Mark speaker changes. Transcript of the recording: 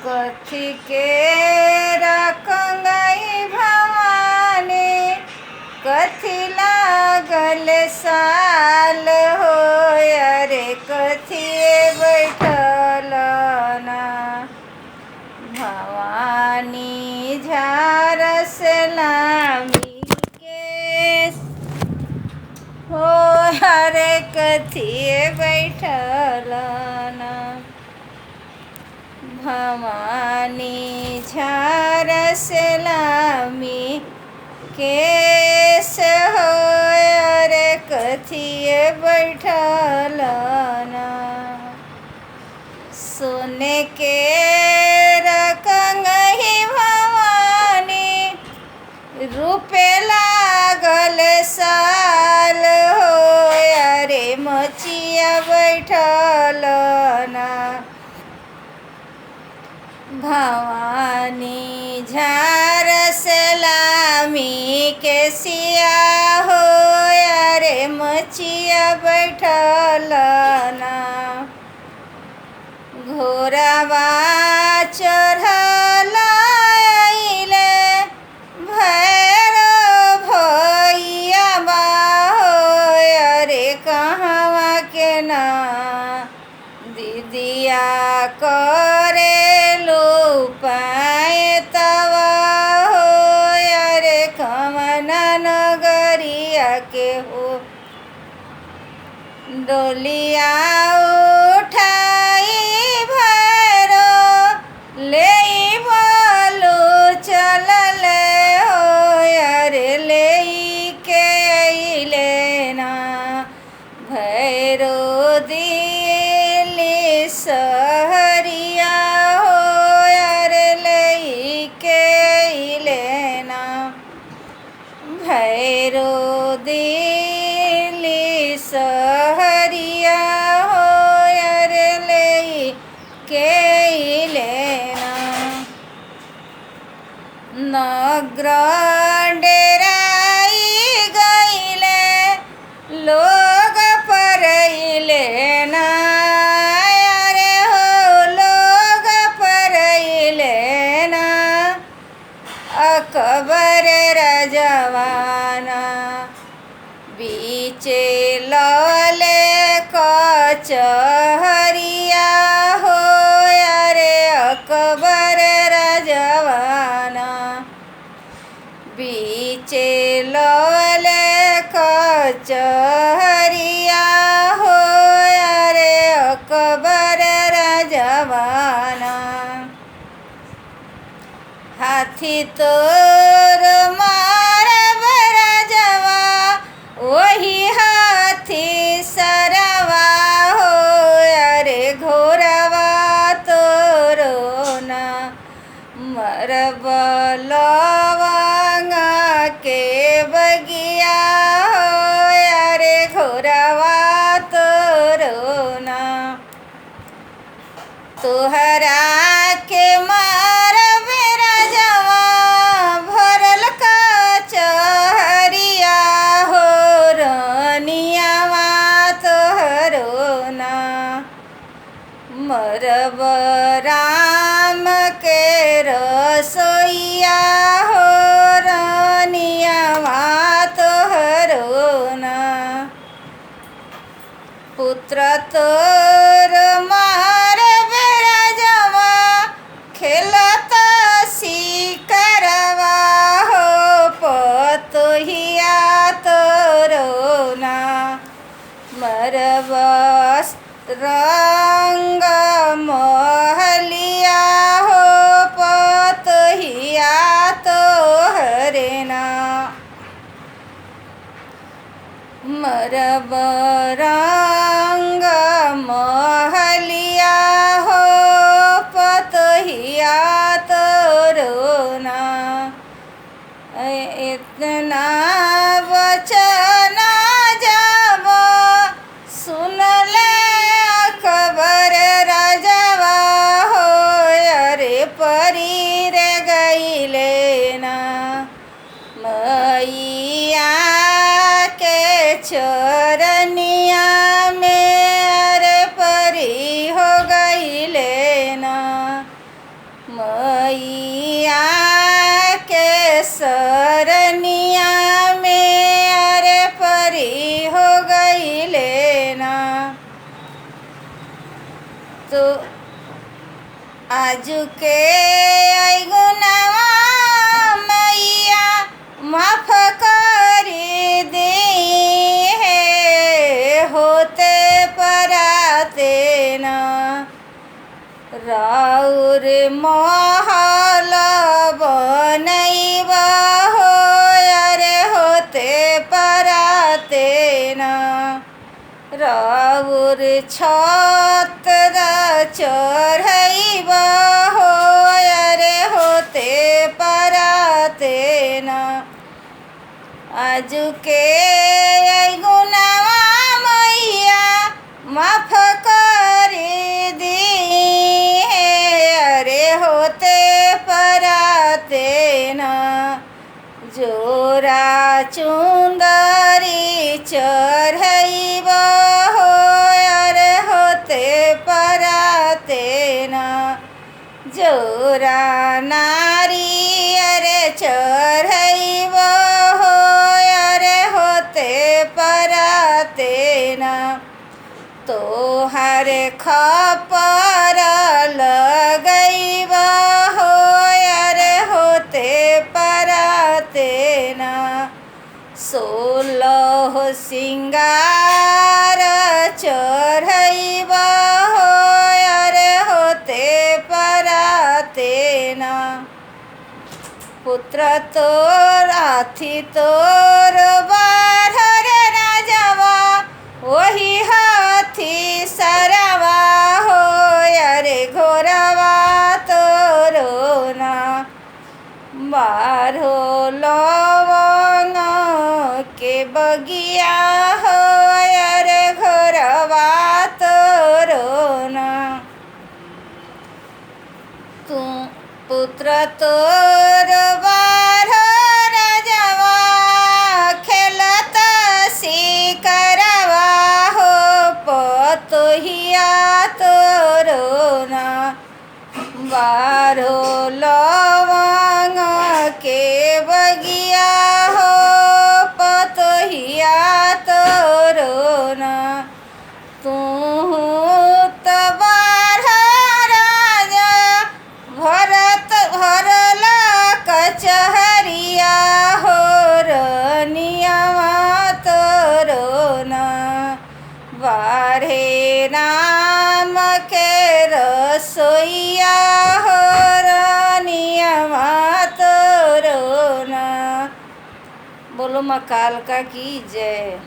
Speaker 1: कथी के रखंगई भवानी, कथी लागल साल हो, अरे कथिए बैठल ना भवानी झारस लामी के हो, अरे कथिए बैठल ना भवानी झारस लामी केस हो, अरे कथिए बैठल ना सोने के रखंगहि भवानी, रूपे लागल साल हो, अरे मचिया बैठल ना भवानी झारस लामी के सिया हो, अरे मचिया बैठल ना घोरवा चढ़ल अइले भैरो भैया बा हो, अरे कहवा के ना दीदिया करे पाए तवा हो, अरे कमना नगरिया के हो डोलिया उठाई भैरो ले बोलो चलले हो, अरे ले के अइले ना भैरो दिली सहरिया हो, अरे ले के अइले ना भैरो दिली सहरिया हो, अरे ले के अइले ना नगर डेराई गइले लोग परइले ना, अरे हो लोग परइले ना अकबर रजवाना बीचे लले कचहरिया हो, अरे अकबर रजवाना बीचे लले कचहरिया हो, अरे अकबर रजवाना हाथी तोर मारब राजवा, वही हाथी सरवा हो, अरे घोरवा तोरो ना मरब लवंगा के बगिया हो, अरे घोरवा तोरो ना तोहरा के मारब राजवा भरल कचहरिया हो, रानियावा तोहरो ना मरब राम के रसोइया हो, रानियावा तोहरो ना पुत्र तोर मारब राजवा खेलता शिकारवा हो, पतोहिया तोरो ना मरब रंग महलिया हो, पतोहिया तोहरे ना मरब रंग महलिया हो, पतोहिया तोरो ना इतना वचन जब सुनले अकबर राजवा हो, अरे परी रे गइले ना मैया के चरनिया तो आजू के गुनावा मैया माफ कर दे है होते पराते ना राउर महल बनैबा हो अरे होते पराते ना राउर छत चढ़ैबा हो अरे होते पराते ना आजू के गुनावा मैया माफ कर दी अरे होते पराते ना जोरा चुंदरी चढ़ैबा हो अरे होते पराते ना जोरा नारी अरे चढ़ैबा हो अरे होते पराते ना तोहर खपर लगैबा हो अरे होते पराते ना 16 सिंगार चढ़ैबा हो अरे होते पराते ना पुत्र तोर हाथी तोर बाहर राजवा वही हाथी सरवा हो अरे घोरवा तोरो ना बारो लवंग के बगिया हो अरे घोरवा तोरो ना तू पुत्र तोर बारो राजवा खेलत सिकरवा हो पतोहिया तोरो ना बारो लवंग के बगिया हो पतोहिया तोरो ना तू भरला कचहरिया हो रनियावा तोरो ना बारे नाम के रसोइया हो रनियावा तोरो ना बोलो माँ कालका की जय।